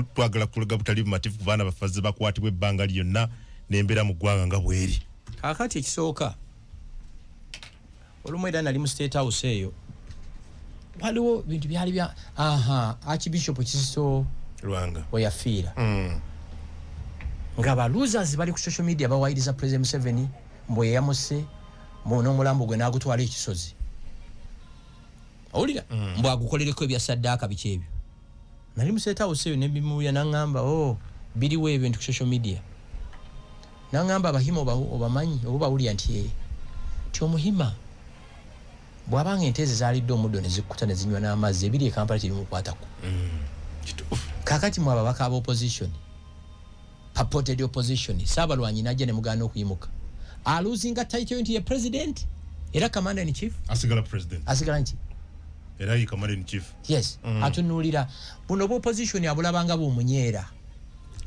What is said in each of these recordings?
twagala kulaga butali bumatifu ku baana bafaze bakwatibwa ebbanga lyonna n'embeera mu ggwanga nga bweri. Kaakati ekisooka olumu era nali mu State House eyo waliwo bintu byali bya Archbishop Kizito Lwanga we yafiira nga ba losers bali ku social media bawayiriza President Museveni mbwe yamuse mbono omulambo gwe n'agutwala ekisozi owulira mbwe agukolereko ebya saddaaka biki ebyo. Nali mu State House eyo ne bimuya n'angamba biriwo ebintu ku social media n'angamba abahima obamanyi obawulira nti omuhima bw'abanga ente zaalidde omuddo ne zikkuta ne zinywa n'amazzi ebiri e Kampala tirimukwatako. Kaakati mu ababaka aba opposition purported opposition Saabalwanyi n'ajja ne mugaana okuyimuka aluzinga title nti ye president era commander in chief asigala president asigala nti era yi commander in chief yes atunuulira buno bwo opposition abulabanga bw'omunyeera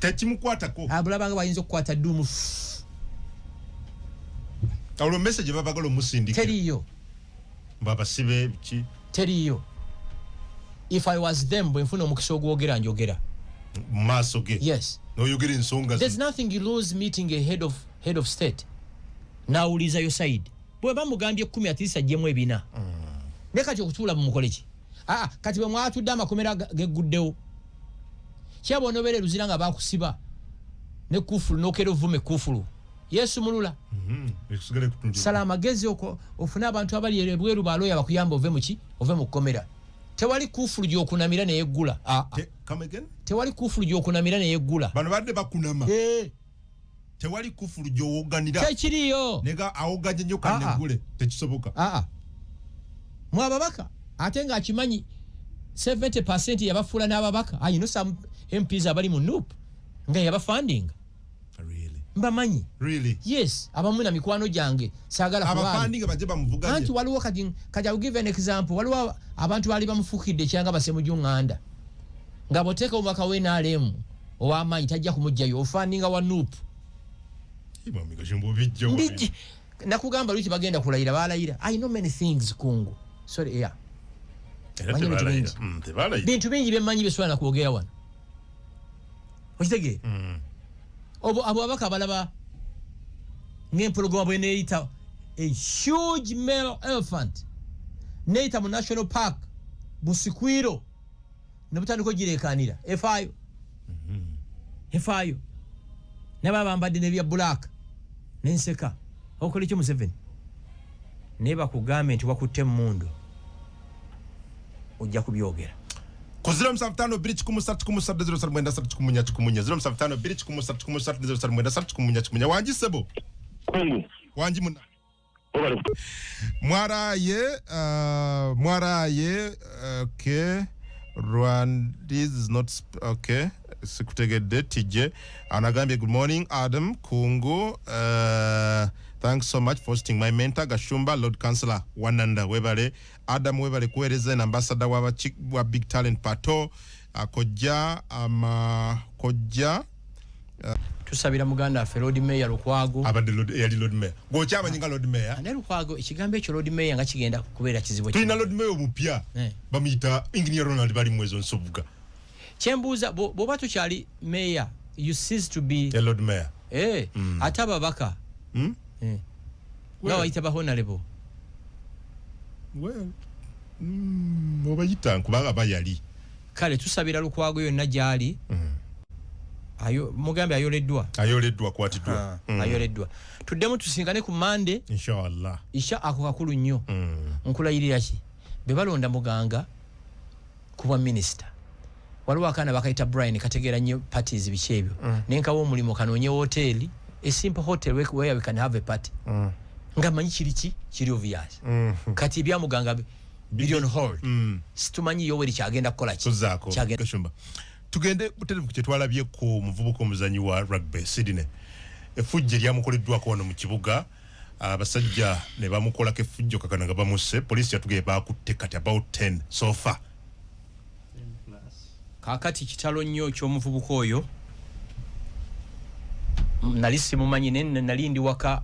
tekimukwatako abulabanga bayinza okukwata ddumu awulo message babagala omusindika teriyo baba sibe biki teriyo. If I was them bwe nfuna omukisa ogwogera njogera maaso ge yes noyogera ensonga there's nothing you lose meeting a head of state nawuliza yo side bwe bamugambye 10 atisa jemu ebina ne kati okutuula mu mukoleki kati bwe mwatudde amakomera geguddewo kyabonobere luziranga bakusiba ne kufulu nokero vume kufulu Yesu mulula sala amagezi ofuna abantu abali ebweru baloya bakuyamba ove mu komera tewali kufulu gyokunamira ne yeggula come again tewali kufulu gyokunamira ne yeggula bano badde bakunama tewali kufulu gyowoganira tekiriyo nega awoganye nnyo kanegule tekisoboka mu ababaka ate nga akimanyi 70% yabafuula n'ababaka you know some MPs abali mu NUP nga yabafunding mbamanyi really yes abamu na mikwano gyange sagala kuba abafunding baje bamuvuganye anti waliwo kati I'll give an example waliwo abantu bali bamufukidde kyanga basemu junganda nga boteka omwaka we NRM owamanyi tajja kumujjayo ofundinga wa NUP imamiga jimbo bijjo nakugamba lwiki bagenda kulayira balayira I know many things kungu sorry yeah bintu bingi byemanyi beswana kwogera wano okitege abo abaka balaba ngempologoma bwe neeyita a huge male elephant neeyita mu national park busikwiro ne butandika girekanira efayo nababambadde nebya black nenseka okola ekyo Museveni neba kugambe nti wakutte mmundo ojja kubyogera Kozira msafitano biri chikumusatu kumusatu dezero sar mwenda satu kumunya chikumunya zero msafitano biri chikumusatu kumusatu dezero sar mwenda satu kumunya wanji sebo kungu wanji muna mwaraye okay Rwandese is not okay sikutegedde tije anagambye good morning Adam Kungu thanks so much for hosting my mentor Gashumba Lord Councillor Wananda webale Adam webale kuwereza na ambassador wa Big Talent Pato akojja tusabira muganda affe Lord Mayor Lukwago abadde Lord Mayor gochaba nyinga Lord Mayor ne Lukwago ekigambo ekyo Lord Mayor nga kigenda kubeera kizibu tulina Lord Mayor omupya bamuyita Engineer Ronald bali mwezo nsobuga kyembuuza bwoba tukyali Mayor you cease to be a Lord Mayor ate ababaka nga wayita ba honorable obayita nkubanga bayali kale tusabira Lukwago yonna gyali mugambe ayoleddwa kwatiddwa ayoleddwa tuddemu tusingane ku Monday inshallah ako kakulu nnyo nkulayirira ki be balonda muganga kuba minister waliwo akaana bakayita Brian kategeera nnyo parties biki ebyo nenkawo omulimu kanoonye hoteli a simple hotel where we can have a party nga manyi kiri obvious kati bya muganga billion hold situmanyi Yoweri kyagenda kukola kyagenda tugende buterevu kyetwalabye ku muvubuka omuzanyi wa rugby Sydney efujje lyamukoleddwako wano mu kibuga abasajja ne bamukolako efujjo kakana nga bamuse police yatugeye bakutte kati about 10 so far kakati kitalo nnyo ky'omuvubuka oyo nali simumanyi nali ndi waka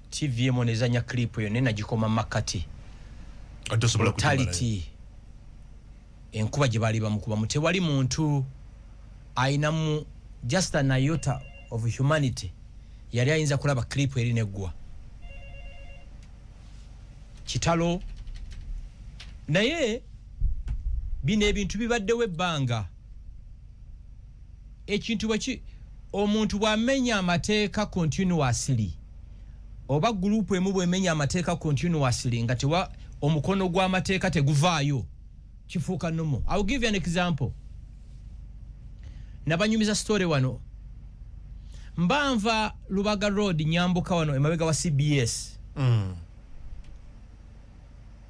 TV emonezanya clip yo nena gikoma makati atosobola brutality enkuba gye bali bamukuba mutewali muntu ainamu just an iota of humanity yali ayinza kulaba clip eri neggwa kitalo naye bino ebintu bibaddewo ebbanga ekintu bweki omuntu bw'amenya amateeka continuously oba gurupu emu bw'emenya amateeka continuously nga tewa omukono gw'amateeka teguvaayo kifuuka nomo. I'll give you an example. Nabanyumiza story wano mbanva Lubaga Road nyambuka wano emabega wa CBS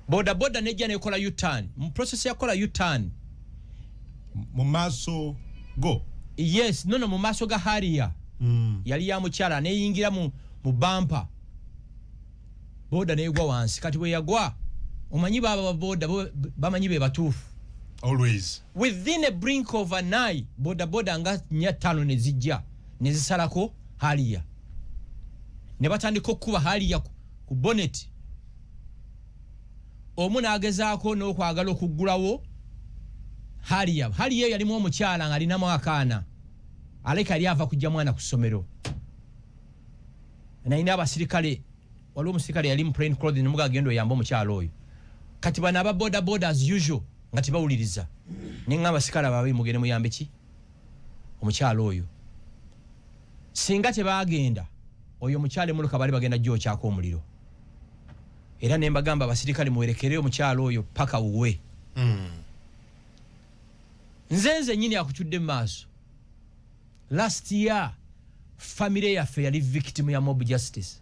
boda nejja nekola U-turn mu process yakola U-turn mu maaso go. Yes, no mu maaso ga Haria yali ya mukyala neyingira mu bumper boda negwa wansi kati bwe yagwa omanyi baba boda bamanyi be batuufu always within a brink of an eye boda nga nyatano nezijja nezisalako Haria ne batandika okuba Haria ku bonnet omuna agezaako n'okwagala okuggulawo Haria yalimu omukyala nga alinamu akaana aleka yali ava kujja mwana ku ssomero naina abasirikale waliwo omusirikale yali mu plain clothing nemuga agenda oyamba omukyala oyo kati bano aba boda as usual nga tebawuliriza nenga abasikala babe mugende muyambe ki omukyala oyo singa tebagenda oyo mukyala muluka bali bagenda jjo kyako omuliro era ne mbagamba abasirikale muwerekere omukyala oyo paka uwe nzenze nyini akutudde maaso last year family yaffe yali victim ya mob justice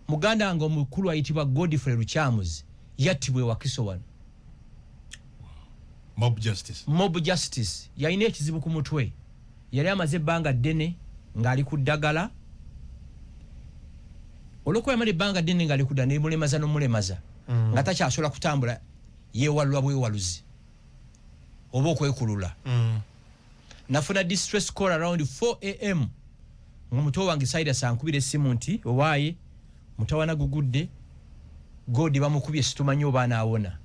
muganda ngo mukulu ayitibwa Godfrey Luchamuzi yattibwe Wakiso wano mob justice yalina ekizibu ku mutwe yali amaze ebbanga ddene ng'ali ku ddagala olwokuba yamala ebbanga ddene ng'ali ku ddagala nemulemaza n'omulemaza nga takyasobola kutambula yeewalula bwewaluzi oba okwekulula nafuna distress call around 4 am ng'omuto wange Cyrus ankubira essimu nti owaaye mutawana gugudde godi bamukubye situmanyi oba anaawona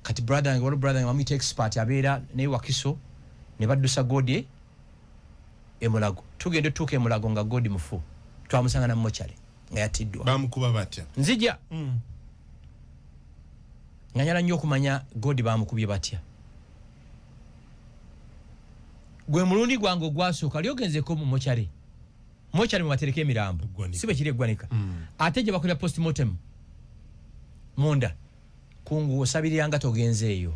kati brother wamuyita expert abeera naye Wakiso ne baddusa godi emulago tugende tuuka emulago nga godi mufu twamusanga na mochale nga yatiddwa bamukuba batya nzija nganyala nnyo okumanya godi bamukubye batya gwe mulundi gwange gwasooka lyogenzeko mu mochale mu batereka emirambo sibe kiri eggwanika ate gye bakolera postmortem munda kungu osabiriranga togenzeeyo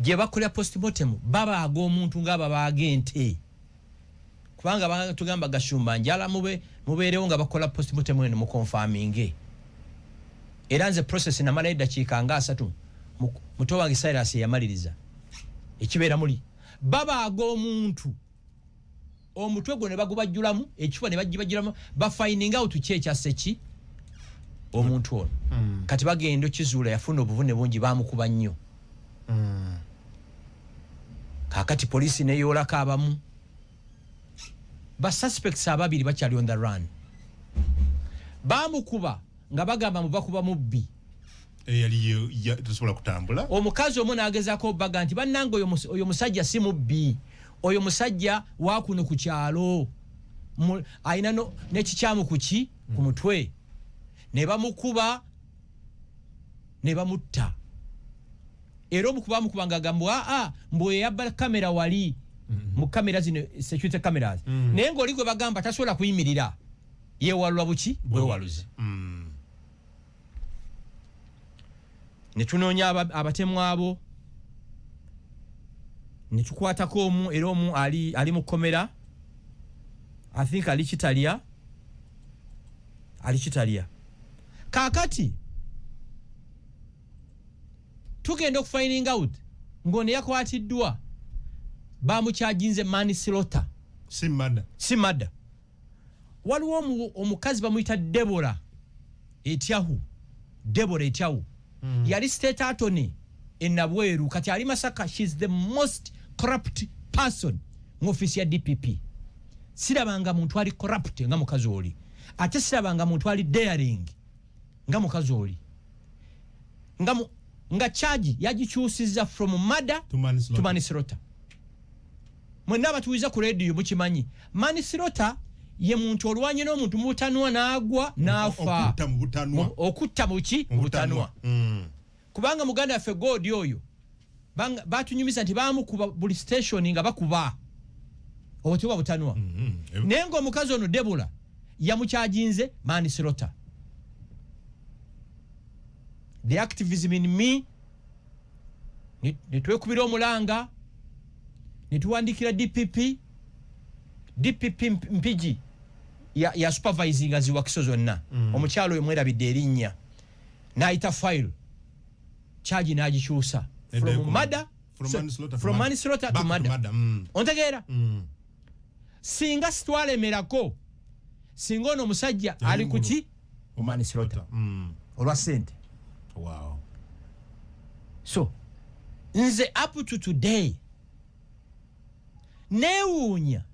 gye bakolera postmortem babaaga omuntu ng'ababaaga ente kubanga tugamba gashumba njala mubeerewo nga bakola postmortem eno mu confirming era nze process namala eddakiika nga 3 muto wange Cyrus yamaliriza ekibeera muli babaaga omuntu omutwe gwo ne bagubajjulamu ekifuba ne bagibajjulamu bafinding out kyekyasse ki omuntu ono kati bagenda kizuula yafuna obuvune bungi bamukuba nnyo kakati polisi neyoolako abamu ba suspects ababiri bakyali on the run bamukuba nga bagamba mubakuba mubbi eyali tasobola kutambula omukazi omu n'agezaako baga nti bannange oyo musajja si mubbi oyo musajja wakuno ku kyalo ayina n'ekikyamu kuki ku mutwe ne bamukuba ne bamutta era omukuba nga agamba mbwe yabba kamera wali mu kamera zino security cameras naye ng'oli gwe bagamba tasobola kuyimirira yeewalula buki bwewaluzi ne tunoonya abatemu abo ne tukwatako omu era omu ali mu komera I think ali kitalya kakati tugenda okufinding out ng'ono yakwatiddwa bamukyajinze manslaughter si murder waliwo omukazi bamuyita Deborah Etyahu yali state attorney enabweru kati ali Masaka. She's the most corrupt person mu office ya DPP. Sirabanga muntu ali corrupt nga mukazi oli ate sirabanga muntu ali daring nga mukazi oli nga charge yagikyusizza from murder to manslaughter. Mwenna batuwiza ku radio mukimanyi manslaughter ye muntu olwanye n'omuntu mu butanwa n'agwa n'afa okutta mu butanwa. Kubanga muganda yaffe God oyo batunyumiza nti baamukuba buli station nga bakuba obutuba butanwa. Naye ng'omukazi ono Debula yamukyajinze manslaughter. The activism in me nitwekubira omulanga nituwandikira DPP mpigi ya supervising aziwakiso zonna. Omukyalo oyo mwerabidde erinnya n'ayita file charge n'agikyusa from murder from manslaughter to murder. Ontegeera? Singa sitwalemerako singa ono omusajja ali kuki manslaughter olwa sente. Wow. So nze up to today neewuunya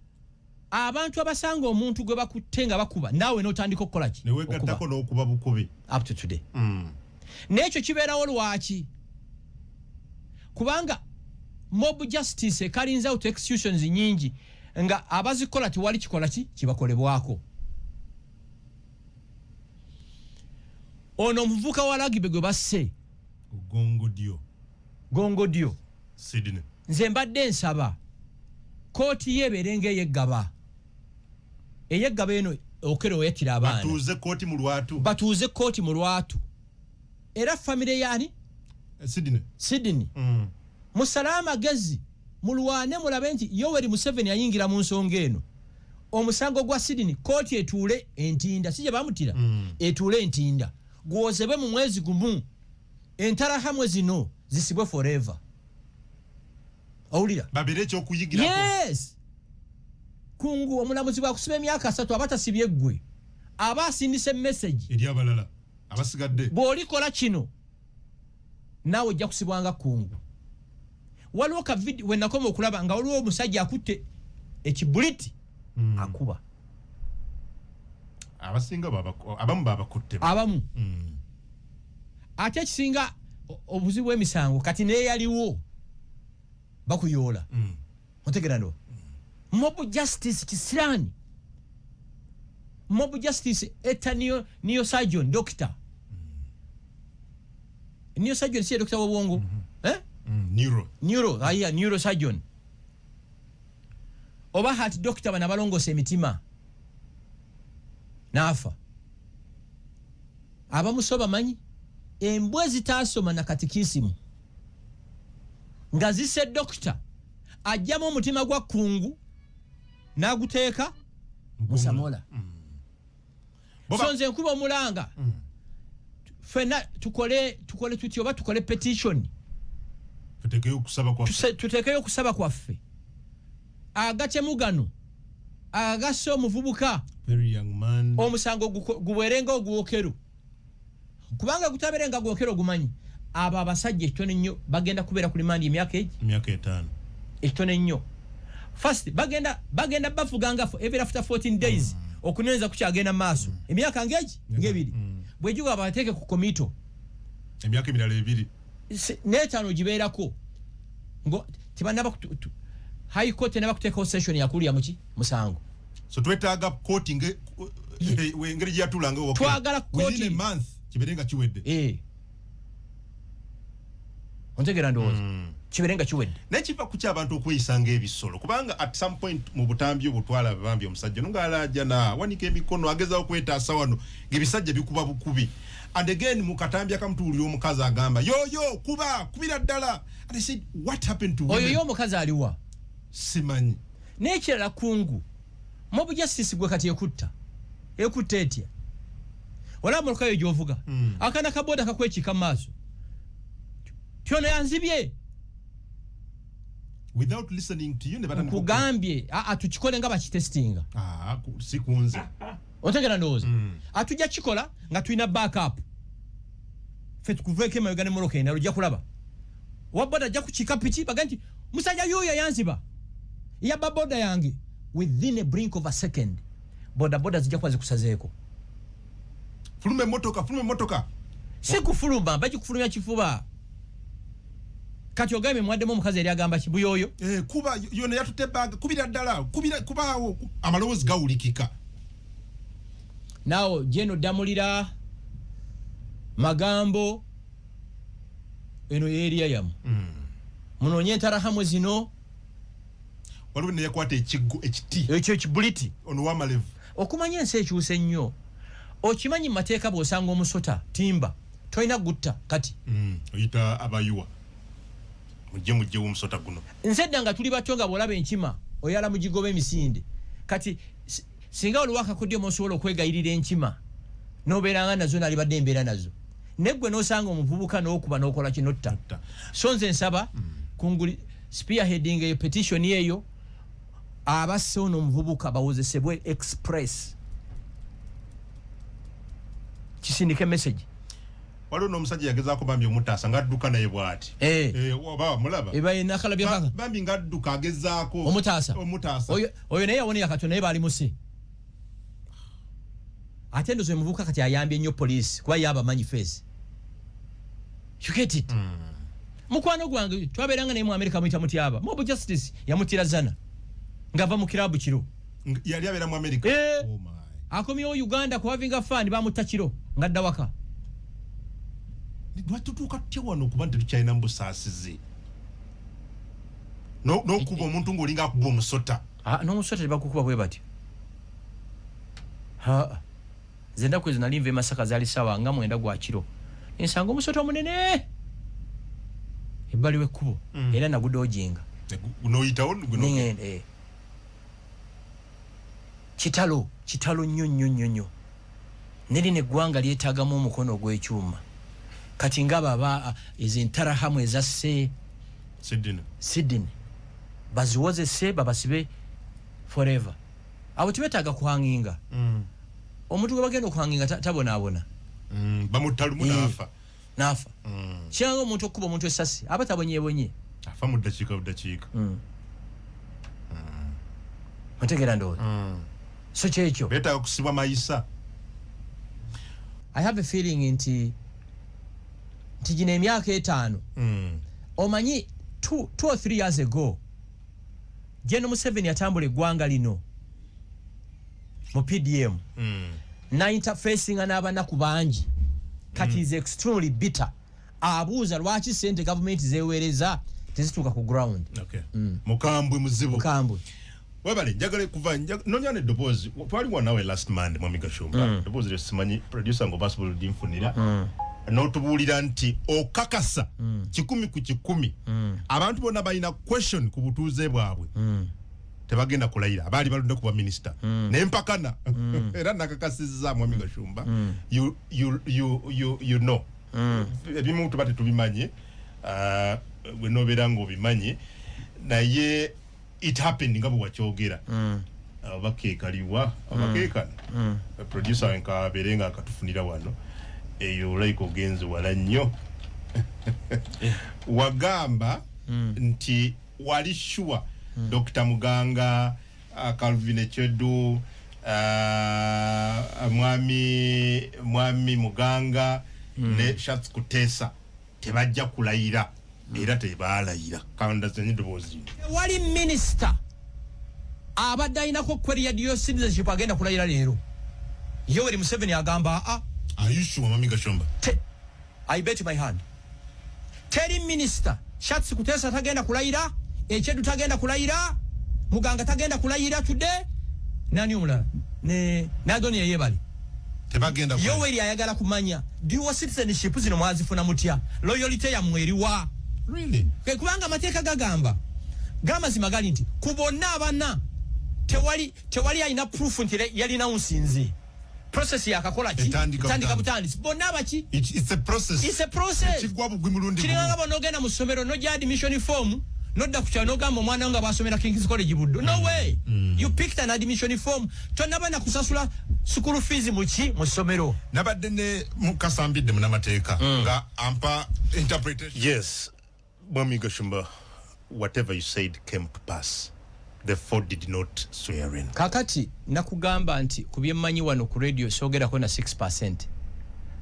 abantu abasanga omuntu gwe bakutte nga bakuba naawe n'otandika okukola ki newegattako n'okuba bukubi up to today. N'ekyo kibeerawo lwaki? Kubanga mob justice ekalinza out executions nyingi nga abazikola tiwali kikola ki kibakolebwako. Ono omuvuka wa rugby gwe basse Gongodio Sydney. Nze mbadde nsaba kooti y'ebeerenga eyeggaba eno okero oyatira abaana batuuze kooti mu lwatu era famire yaani Sydney. Musala amagezi mulwane mulabe nti Yoweri Museveni ayingira mu nsonga eno. Omusango gwa Sydney kooti etuule entinda sije bamutira etuule entinda gwozebe mu mwezi gumu entara hamwe zino zisibwe forever. Awulira babere kyo kuyigira yes kungu omulamuzi bwa kusiba emyaka 3 abatasibye ggwe abasindise message eri abalala abasigadde bw'olikola kino naawe ojja kusibwanga kungu. Waliwo ka video we nakoma okulaba nga waliwo omusajja akutte ekibuliti akuba abasinga abamu babakutte abamu. Ate ekisinga obuzibu bw'emisango kati naye yaliwo bakuyoola. Otegera ndo mob justice kisirani mob justice eta niyo surgeon doctor niyo surgeon si doctor w'obwongo neuro surgeon oba heart doctor bana balongose emitima nafa. Abamusoba manyi embwe zitaasoma na katikisimu nga zise doctor ajjamu omutima gwa kungu n'aguteeka musamola. So nze nkuba omulanga fena tukole tuti oba tukole petition tutekeyo okusaba kwaffe agatyemu gano agasse omuvubuka omusango guwerenga ogwokero kubanga gutaberenga gwokero gumanyi abo abasajja ekitone nnyo bagenda kubeera ku limandi emyaka 5 ekitone nnyo. First bagenda bafuganga every after 14 days okunenza kukyagenda maaso emyaka ng'ebiri bwejuga bateeke ku komito emyaka emirala 2 n'etaano gibeerako ngo tibanaba high court n'abakuteekawo session yakulya muki musango. So twetaaga kooti ngeri gyatulanga twagala kooti within a month kiberenga kiwedde. Ontegera ndowooza kiberenga kiwedde. Nekiva ku ky'abantu okweyisanga ebisolo kubanga at some point mu butambi obutwala bambi omusajja nungalaja na wanika emikono agezaho kwetaasa wano ng'ebisajja bikuba bukubi. And again mukatambya kamtuulira omukazi agamba yo kubira ddala. And I said what happened to women? Oyo omukazi aliwa simanyi. N'ekirala kungu mob justice gwe kati ekutta etya wala mulukayo gyovuga akana kaboda kakwekika maaso tyono yanzibye without listening to you ne batandika kugambye tukikole nga bakitestinga sikunze otegera ndowooza atujja kikola nga tulina backup fe tukuveeko emayoga ne moroka endala ojja kulaba waboda ajja kukika piki baga nti musajja yuuyo yanziba yabba boda yange within a brink of a second boda zijja kuba zikusazeeko. Fulume motoka si kufuluma baki kufulumya kifuba kati ogambe mwaddemu omukazi yali agamba kibuyoyo kuba yona yatutebaga kubira ddala kubaawo amalowoozi gawulikika naawo jeno damulira magambo eno area yamu munoonye entarahamwe zino waliwo ne yakwata ekiggo ekiti ekyo ekibuliti ono wamalevu okumanya ensi ekyuse nnyo okimanyi mu mateeka bw'osanga omusota timba tolina gutta kati oyita abayuwa mujje w'omusota guno nze edda nga tuli bato nga bw'olaba enkima oyala mu gigoba emisinde kati singa waliwo akakodyo osobola okwegayirira enkima n'obeeranga nazo naalibadde embeera nazo neggwe n'osanga omuvubuka n'okuba n'okola kinotta so nze nsaba kunguli spearheading eyo petition eyo abasse ono omuvubuka bawozesebwe express kisindike message waliwo n'omusajja yagezaako bambi omutaasa ng'adduka naye bw'ati oba mulaba bambi ng'adduka agezaako omutaasa oyo naye yawonera katono naye baali musi ate ndozo omuvubuka kati ayambye nnyo poliisi kuba yabamanyi face you get it mukwano gwange twabeeranga naye mu America muyita mutyaba mob justice yamutira zana ngava mu kirabu kiro yali abeera mu America oh my akomyewo Uganda ku havinga fund bamutta kiro ngadda waka lwatutuuka tutya wano okuba nti tukyalina mbusaasizi n'okuba omuntu ng'olinga akuba omusota n'omusota tebakukuba bwe batyo nze ennaku ezo nali nva e Masaka zaali ssaawa nga 9 gwa kiro ensanga omusota omunene ebbali w'ekkubo era nagudojinga n'oyitawo kitalo nnyo nerino eggwanga lyetaagamu omukono ogw'ekyuma kati ngaba ezo entarahamu ezasse Sydney baziwozese babasibe forever abo tibetaaga kuhanginga omuntu gwe bagenda okuhanginga tabonaabona bamutalumu n'afa kiranga omuntu okuba omuntu essasi aba tabonyeebonye afa mu ddakiika otegeera ndowooza so kyekyo beetaaga kusibwa mayisa I have a feeling nti gino emyaka 5 omanyi 2 or 3 years ago General Museveni yatambula eggwanga lino mu PDM na interfacing n'abanaku bangi kati is extremely bitter abuuza lwaki sente government zeweereza tezituuka ku ground mukambwe muzibu webale njagala kuva nonya ne dopozi twali wanawe last Monday Mwami Gashumba dopozi lyo simanyi producer ngo possible dinfunira n'otubuulira nti okakasa 10 ku 10 abantu bonna balina question ku butuuze bwabwe tebagenda kulayira abaali balonda kuba minister n'empakana era nakakasizza Mwami Gashumba you know ebimu tubate tubimanye we nobeera ng'obimanyi naye it happened nga bwe wakyogera abakeekaliwa abakeekana producer wenkabeere nga akatufunira wano eyo like ogenze wala nnyo wagamba nti wali sure Dr. Muganga Calvin Echedu mwami Muganga ne Shatz Kutesa tebajja kulayira era tebalayira kanda zenyi dobozi wali minister abadde ayinako kweriya dio citizenship agenda kulayira leero Yoweri Museveni agamba are you sure Mwami Gashumba I bet my hand teri minister Shatz Kutesa tagenda kulayira Echedu tagenda kulayira Muganga tagenda kulayira today nani omulala ne Nadoni yebali tebagenda Yoweri ayagala kumanya dual citizenship zino mwazifuna mutya loyalty ya mweriwa really kubanga mateeka gagamba gamazima gali nti kubonna abana tewali alina proof nti yalina unsinzi process yakakola ki tandika butandisi bonna abaki it's a process kigwa bugwi mulundi kiranga bono genda mu ssomero no jadi admission form nodda kukyalo n'ogamba omwana nga basomera King's College Buddo no way you picked an admission form tonaba na kusasula school fees mu ssomero nabadde ne mukasambidde munamateeka nga ampa interpretation yes Mwami Gashumba whatever you said came to pass the four did not swear in kakati nakugamba nti kubyemmanyi wano ku radio sogerako na 6%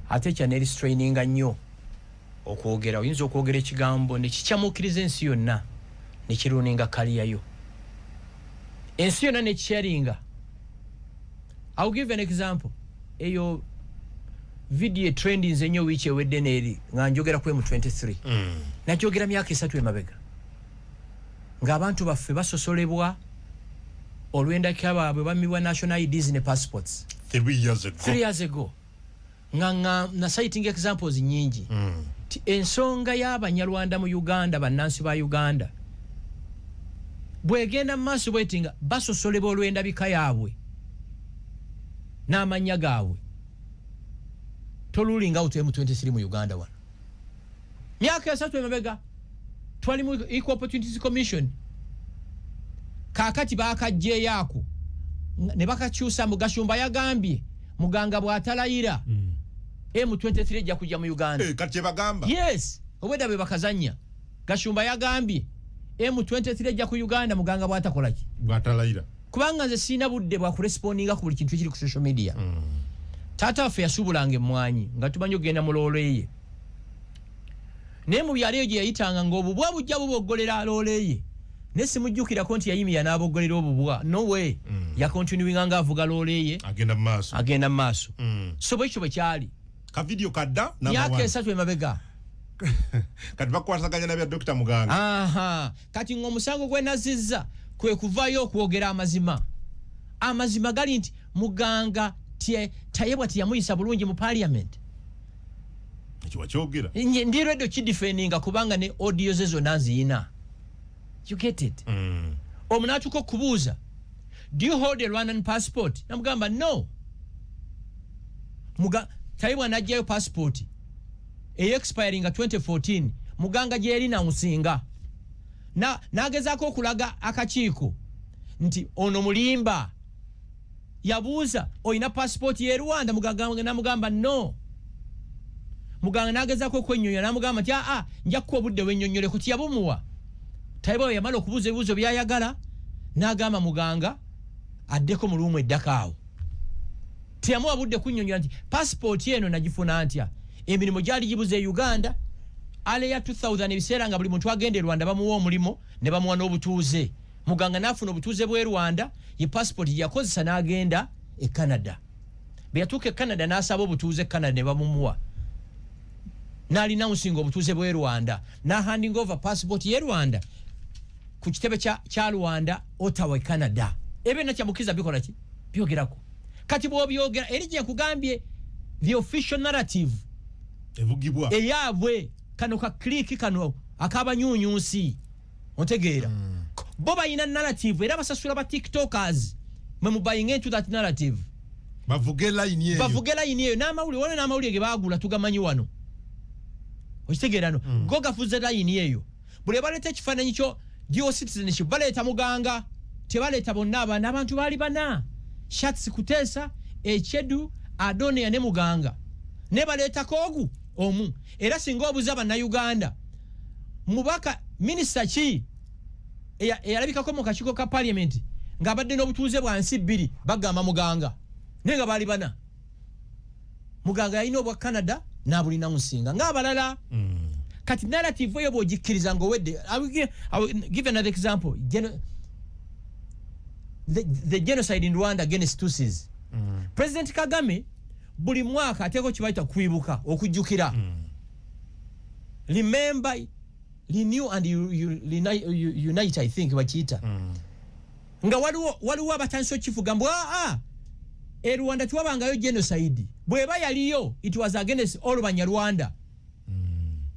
ate chaneli straining nnyo okwogera oyinza okwogera ekigambo ne kikyamukiriza ensi yonna ne kiruninga kaliyayo ensi yonna ne kisharinga. I'll give an example. Eyo video trending zenyo wichi ewedde neri nga njogera kwe mu 23 najogera myaka 3 emabega nga abantu baffe basosolebwa olwenda kyababwe bamibwa national IDs ne passports 3 years ago nga na citing examples nyingi ensonga y'Abanyarwanda mu Uganda bannansi ba Uganda bwegenda maaso bwetinga basosolebwa olwenda bikayabwe n'amanya gaabwe tolulinga out M23 mu Uganda wana myaka 3 emabega twali mu Equal Opportunities Commission kakati bakajje yako ne bakakyusa mu Gashumba yagambye muganga bwatalayira M23 ejja kujja mu Uganda kati bagamba yes obweda be bakazanya Gashumba yagambye M23 ejja ku Uganda muganga bwatakolaki bwatalayira kubanga nze sina budde bwa kurespondinga ku buli kintu ekiri ku social media tata waffe yasubulange mwanyi nga tumanyi ogenda mu looleye naye mu byalo gye yayitanga ng'obubwa bujja buboggolera looleye ne simujjukirako nti yayimiya n'aboggolera obubwa no way yakontinuinga ng'avuga looleye agenda mu maaso so bwe ekyo bwe kyali ka video kadda myaka 3 emabega kati bakwasaganya na bya Dr. Muganga kati ng'omusango gwe nazizza kwe kuvayo okwogera amazima gali nti Muganga tayebwa tiyamuyisa bulungi mu parliament ekyo wakyogera ndi redo kidifendinga kubanga ne audio zezo naziyina you get it omunatuko kubuuza do you hold a Rwandan passport namugamba no tayebwa najjayo passport expiring 2014 Muganga gyeri namusinga nagezaako okulaga akakiiko nti ono mulimba yabuuza oyina passport ye Rwanda Muganga namugamba no Muganga nagezaako okwennyonnyola namugamba nti nja kuwa obudde wennyonnyoleko tiyabumuwa tayibwa yamala okubuuza ebibuuzo byayagala n'agamba Muganga addeko mu luumu eddaka awo tiyamuwa budde kunnyonnyola nti passport eno nagifuna ntya emirimu gyali gibuze e Uganda ale ya 2000 ebiseera nga buli muntu agenda e Rwanda bamuwa omulimo ne bamuwa n'obutuuze Muganga n'afuna obutuuze bw'e Rwanda ye passport yakozesa n'agenda e Canada bwe yatuuka e Canada n'asaba obutuuze e Canada ne bamumuwa n'alina musinga obutuuze bw'e Rwanda na handing over passport y'e Rwanda ku kitebe kya Rwanda Ottawa e Canada ebyo nakyamukiza bikola ki byogerako kati bw'obyogera eri gye nkugambye the official narrative evugibwa eyabwe kano ka click kano akabanyunyusi ontegeera bo bayina narrative era basasula ba tiktokers mwe buying into that narrative bavuge line eyo n'amawulire wano n'amawulire ge baagula tugamanyi wano okitegeera no go gafuze line eyo buli baleeta ekifaananyi kyo dual citizenship baleeta Muganga tebaleeta bonna abaana abantu baali bana Shatsi Kuteesa Echedu Adonia ne Muganga ne baleeta Kogu omu era singa obuza bannayuganda mubaka minisita ki eyalabikako mu kakiiko ka parliament ng'abadde n'obutuuze bwa nsi 2 bagamba Muganga naye nga baali bana Muganga yalina obwa Canada n'abulina musinga ng'abalala kati narrative eyo bw'ogikkiriza ng'owedde I will give another example the genocide in Rwanda against Tutsis President Kagame buli mwaka ateeko kibayita kwibuka okujjukira remember renew and unite I think bakiyita nga waliwo abatandise okifuga mbu e Rwanda twabangayo genocide bweba yaliyo it was against all Banyarwanda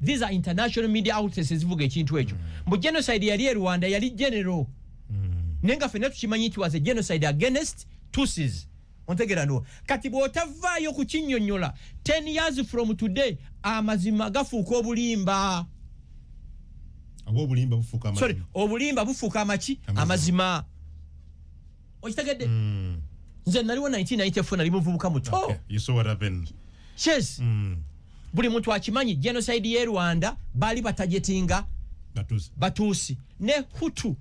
these are international media outlets ezivuga ekintu ekyo mbu genocide yali e Rwanda yali general nenga fena tukimanyi it was a genocide against Tutsis ontegera ndo kati bw'otavaayo kukinnyonnyola 10 years from today amazima gafuuka obulimba obulimba bufuuka amaki amazima okitegedde nze naliwo 1994 nali muvubuka muto you saw what happened yes buli muntu akimanyi genocide y'e Rwanda baali batajetinga Batusi ne Hutu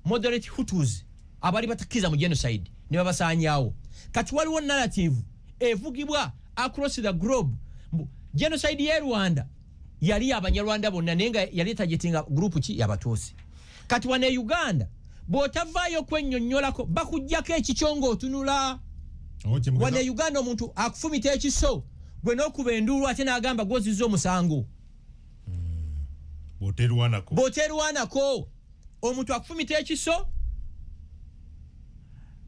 moderate Hutus abali batakiza mu genocide ne babasaanyaawo kati waliwo narrative evugibwa across the globe genocide y'e Rwanda yali abanyarwanda bonna nenga yali tajetinga group ki yabatuusi kati wane Uganda bwotavaayo kwennyonnyolako bakujjako ekikyongo otunula wane Uganda omuntu akufumita ekiso gwe n'okuba enduulu ate n'agamba gwozizza omusango bw'oterwanako omuntu akufumita ekiso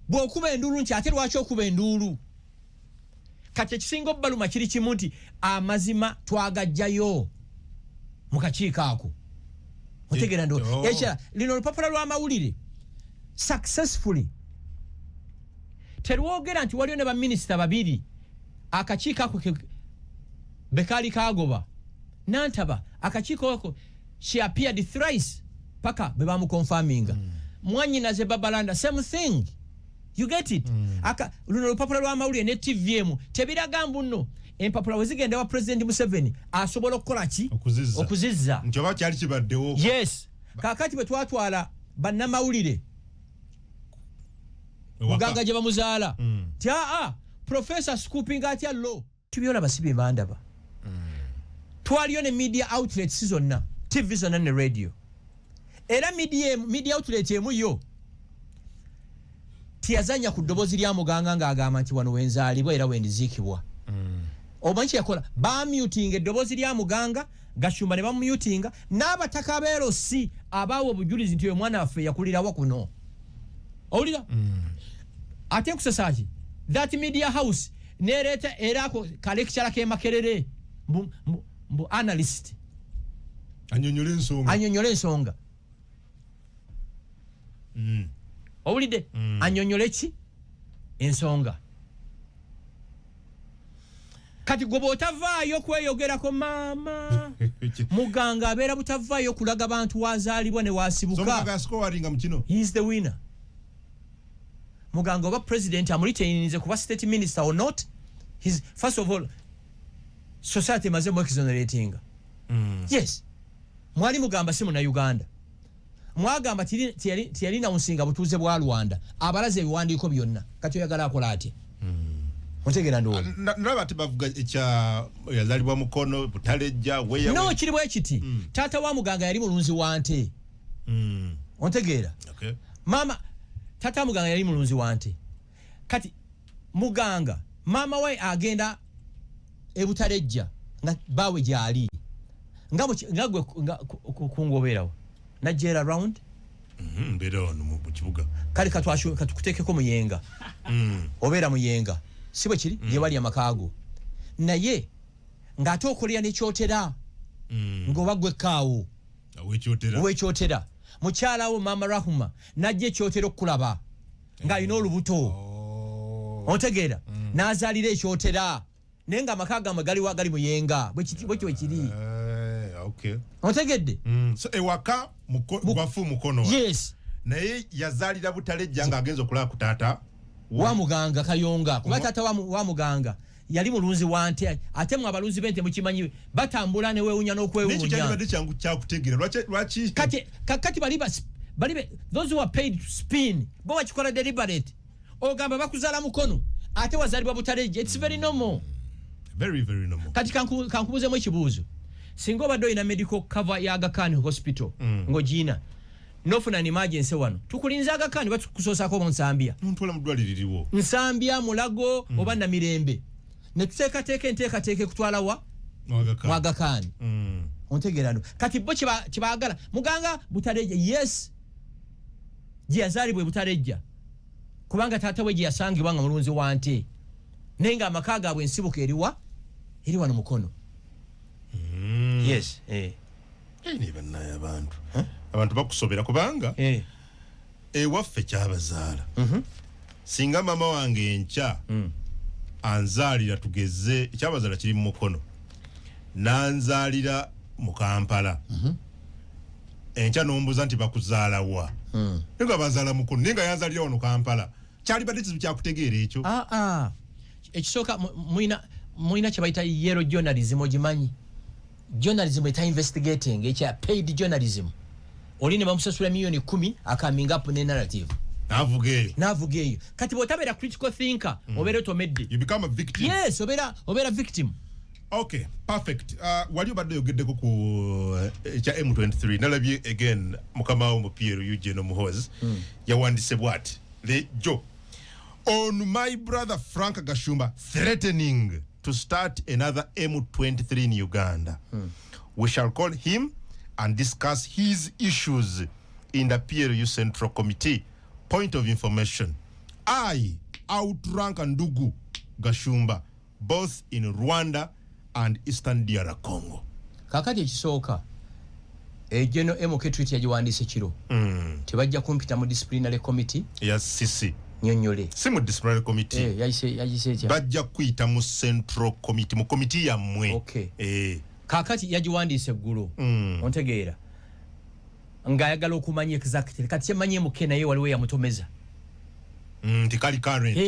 bw'okuba enduulu nti ate lwaki okuba enduulu kati ekisinga obbaluma kiri kimu nti amazima twagajjayo mu kakiiko ako otegera ndo ekya lino olupapula lw'amawulire successfully terwogera nti waliyo ne baminisita babiri akakiiko ako bekaali kagoba nantaba akakiiko ako she appeared thrice paka bwe bamukonfaminga mwanyinaze Babalanda same thing you get it luno olupapula lw'amawulire ne TVM tebiraga mbuno empapula wezigenda wa President Museveni asobola okukola ki okuzizza nti oba kyali kibaddewo yes kakati bwe twatwala bannamawulire muganga gye bamuzaala ti professor scooping atya lo tubyona basibe bandaba twaliyo ne media outlets zonna TV zonna ne radio era media outlet emu yo tiyazanya ku ddoboozi lya muganga ng'agamba nti wano wenzaalibwa era wendiziikibwa omanyi kyeyakola bamutinga eddoboozi lya muganga Gashumba ne bamutinga n'abataka abeerosi abaawa obujulizi nti oyo mwana waffe yakulirawa kuno owulira ate nkusasaki that media house nereeta era ako kalekicala k'emakerere mbu analyst anyonyole ensonga owulidde anyonyole ki ensonga kati gwe bw'otavaayo kweyogerako maama muganga abeera butavaayo kulaga bantu wazaalibwa ne wasibuka he is the winner muganga oba president amuliteyinize kuba state minister or not his first of all society emaze mu exoneratinga yes mwali mugamba si muna Uganda mwagamba tiyalina musinga butuuze bwa Rwanda abalaze ebiwandiiko byonna kati oyagala akola ati otegera ndo nalaba bavuga ekya yazalibwa mukono butalejja weya no kiri bwe kiti tata wa muganga yali mulunzi wante otegera okay mama tata muganga yali mulunzi wante kati muganga mama we agenda ebutalejja nga bawe gyali ngagwe kungoberawo najera around mbero mu kibuga kali katukutekeko muyenga obera muyenga sibwe kiri ye wali amakago naye ngate okolya nekyotera ngobagwe kaawo wekyotera mukyalawo mama Rahuma najje ekyotero okulaba nga alina olubuto otegeera n'azaalira ekyotera naye nga amaka gamwe gali muyenga bwekyo wekiri okay otegedde so ewaka gwafu mukono yes naye yazaalira butalejja nga agenza okulaba ku taata wa muganga Kayonga kuba taata wa muganga yali mulunzi wante ate mu abalunzi bente mukimanyi batambula ne wewunya n'okwewunya n'ekyo kyalibadde kyangu kyakutegeera lwaki kati bali those who are paid to spin bo bakikola deliberate ogamba bakuzaala mukono ate wazaalibwa butalejja it's very normal very very normal kati kankubuuzemu ekibuuzo singa obadde olina medical cover ya Aga Khan hospital ng'ogina nofuna an emergency wano tukulinza Aga Khan batukusoosako mu Nsambya ntwala mu ddwaliro liriwo Nsambya Mulago oba Namirembe ne tuteekateeka enteekateeka kutwala wa Aga Khan ontegeera kati bo kibaagala muganga butalejja yes gye yazaalibwa butalejja kubanga taata we gye yasangibwa nga mulunzi wante naye nga amaka gaabwe ensibuka eri wano mukono yes ni bannaye abantu bakusobera kubanga ewaffe kyabazaala singa mama wange enkya anzaalira tugeze ekyabazaala kiri mu mukono nanzaalira mu Kampala enkya nombuza nti bakuzaalawa nga bazaala mukono naye nga yanzaalira wano Kampala kyalibadde kizibu kyakutegeera ekyo ekisooka muina kye bayita yellow journalism ogimanyi journalism eta investigating ekya paid journalism oli ne bamusasula milioni 10 akaminga up ne narrative navuga eyo kati bw'otabeera critical thinker obeera otomedde you become a victim yes obeera victim Okay, perfect. Wali obadde yogeddeko ku kya M23 nalabye again mukama wo Pierre Eugene Muhoozi yawandise bwati Joe on my brother Frank Gashumba threatening to start another M23 in Uganda. We shall call him and discuss his issues in the PLU Central Committee. Point of information. I outrank Ndugu Gashumba both in Rwanda and Eastern DR Congo. Kakati ekisooka ejeno MK tweet yajiwandise kiro. Tebajja kumpita mu disciplinary committee. Yes, sisi. Nyonyole. Si mu disciplinary committee. Yayise kya. Bajja kuyita mu Central Committee, mu committee ya mwe. Okay. Kakati yajiwandise ggulo. Ontegeera. Ngayagala okumanya exactly. Kati yamanye MK naye waliwo yamutomeza. Tikali current.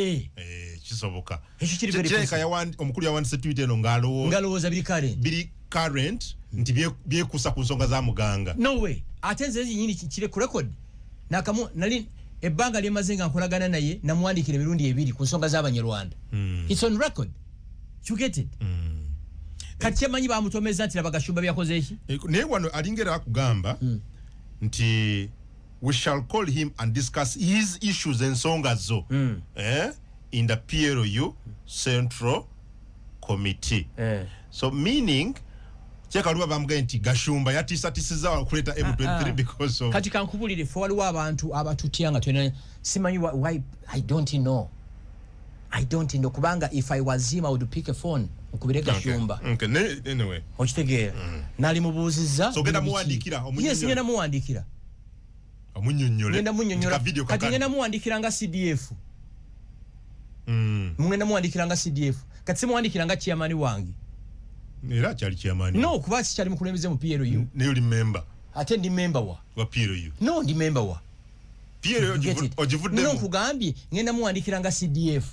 Kisoboka. Cheka omukulu yawandise tweet eno ngalowooza biri current nti byekusa ku nsonga za muganga. No way. Atenze nyini kire ku record. Nakamu nali ebbanga lyemaze nga nkolagana naye namuwandikira emirundi ebiri ku nsonga z'Abanyarwanda. It's on record. You get it? Kati yamanyi bamutomeza nti Gashumba byakoze eki? Naye wano alingera akugamba nti we shall call him and discuss his issues ensonga zo. In the PLU Central Committee. So meaning cheka luba bamugaye nti Gashumba yatisatiza okuleta M23 because of kati kankubulire fo waliwo abantu abatutyanga twena simanyi why I don't know kubanga if I was him I would pick a phone okubire Gashumba. Okay. Anyway okitegeera nali mubuuziza so genda muwandikira omunyonyo. Yes, ngenda muwandikira omunyonyole ngenda munyonyola kati ngenda muwandikira nga CDF. Mungenda muwandikira nga CDF kati simuwandikira nga chairman wange. Era kyali chairman. No, kuba si kyali mukulembeze mu PLU. Ne yuli member. Ate ndi member wa PLU. No, ndi member wa PLU ojivudde. No, kugambye ngenda muwandikira nga CDF.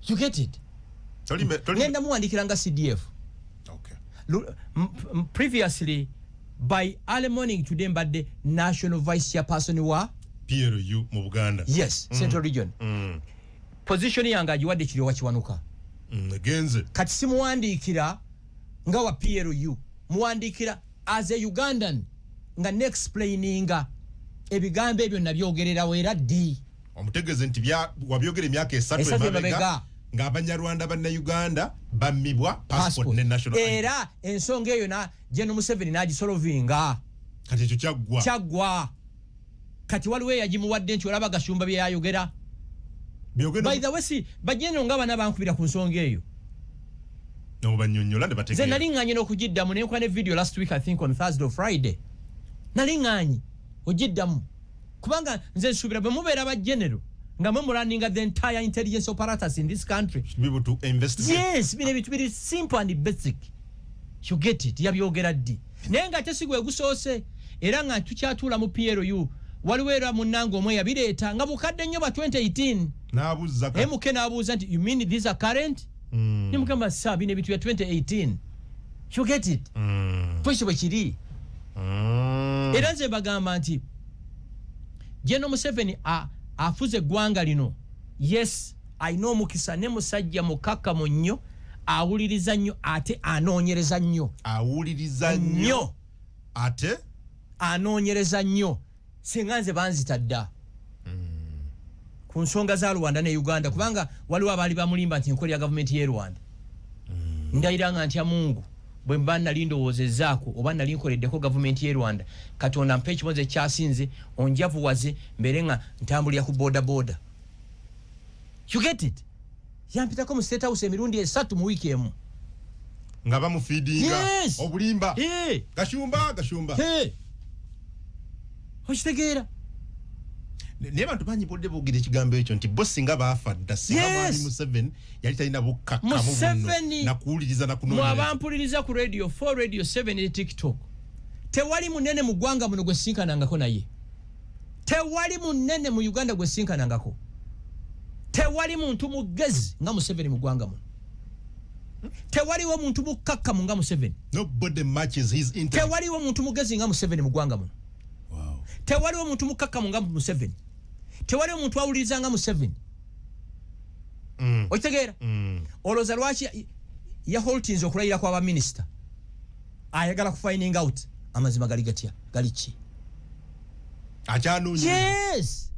You get it? Ngenda muwandikira nga CDF. Okay. Previously by early morning today mbadde national vice chairperson wa PLU mu Buganda. Yes, Central Region. Position yange agiwadde kiri wakiwanuka. Genze. Kati simuwandikira nga wa PLU. Muwandikira as a Ugandan nga ne-explaininga ebigambo ebyo nabyogerera wera ddi. Omutegeze nti wabyogera emyaka 3 emabega nga Abanyarwanda banna Uganda bammibwa passport ne national ID. Era ensonga eyo na General Museveni nagisolovinga. Kati ekyo kyagwa. Kati waliwo yagimuwadde nti olaba Gashumba bye yayogera. By the way, si bajeno nga bana bankubira ku nsonga eyo. No banyonyola ne bategera. Ze nali nganye n'okugiddamu ne nkwane video last week I think on Thursday or Friday. Nali nganye ogiddamu. Kubanga nze nsubira bwe mubeera ba general nga mwe running the entire intelligence apparatus in this country. Be able to investigate. Yes, bine bitu biri simple and basic. You get it? Yabyogera ddi. Naye nga tesigwe gusoose era nga tukyatula mu PLU. Waliwo era munnango omwe yabireeta nga bukadde nnyo ba 2018. N'abuuza ka. MK n'abuuza nti you mean these are current? Ni mugamba saa bine bitu ya 2018. You get it? Pwekyo bwe kiri. Era nze bagamba nti General Museveni afuze eggwanga lino. Yes, I know mukisa ne musajja mukakkamu nnyo awuliriza nnyo ate anoonyereza nnyo. Awuliriza nnyo ate anoonyereza nnyo. Singa nze banzita dda ku nsonga za Rwanda ne Uganda kubanga waliwo abaali bamulimba nti nkolya gavumenti y'e Rwanda. Ndayiranga ntya Mungu bwe mba nali ndowoozezaako oba nali nkoleddeko gavumenti y'e Rwanda Katonda mpa ekimoze ekyasinze onjavuwaze mbere nga ntambulira ku boda. You get it? Yampitako mu State House emirundi 3 mu wiiki emu. Nga bamufeedinga obulimba. Gashumba. Okitegeera. Ne bantu banyi bodde boogera ekigambo ekyo nti bo singa baafa dda singa mwali Museveni yali talina bukkakkamu bunno nakuwuliriza nakunoonyereza. Mwabampuliriza ku radio 4 radio 7 ne TikTok. Tewali munene mu ggwanga muno gwe sinkanangako naye. Tewali munene mu Uganda gwe sinkanangako. Tewali muntu mugezi nga Museveni mu ggwanga muno. Tewaliwo muntu mukkakkamu nga Museveni. Nobody matches his intellect. Tewaliwo muntu mugezi nga Museveni mu ggwanga muno. Wow. Tewaliwo muntu mukkakkamu nga Museveni. Tewaliwo muntu awuliriza nga Museveni. okitegeera oloza lwaki ya Holtins okulayira kwa ba minister ayagala ku finding out amazima gali gatya gali ki achanunya yes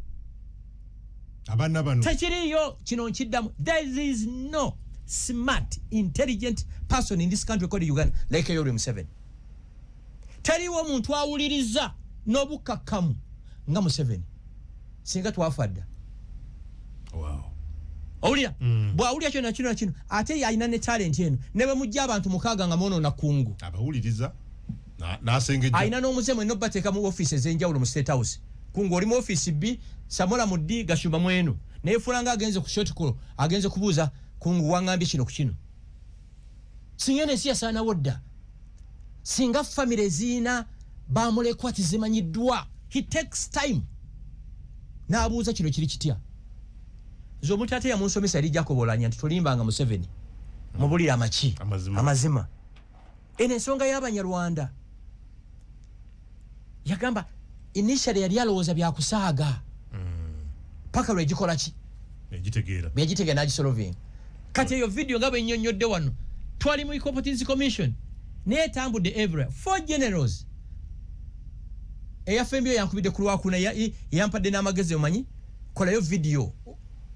abana bano tekiriyo kino nkiddamu there is no smart intelligent person in this country called Uganda like Yoweri Museveni taliwo muntu awuliriza n'obukakkamu nga Museveni singa twafadda wow Owulira bwawulira kino kino ate yalina ne talent eno ne bwe mujja abantu mukaaga nga mono na kungu abawuliriza nasengejja ayina n'omuzemo eno bateeka mu office ez'enjawulo mu State House kungu oli mu office B Samola Muddi Gashumba mwenu neefulanga agenze ku short call agenze kubuuza kungu wangambye kino ku kino singene si yasaana wodda singa family zina bamulekwa tizimanyiddwa he takes time n'abuuza kino kiri kitya zo mutate ya munsomesa yali Jacob Oulanyah nti tulimbanga Museveni mubulira amaki amazima ene ensonga y'Abanyarwanda yagamba initially yali alowooza byakusaaga paka lwe gikola ki byagitegeera n'agisolving kati eyo video nga bwe nnyonnyodde wano twali mu Competence Commission neetambudde everywhere 4 generals eyafembyo yankubidde ku lwakuna yampadde n'amagezi omanyi kolayo video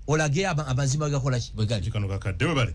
olage amazima gakola ki bwe gali kano kakadde bwe bale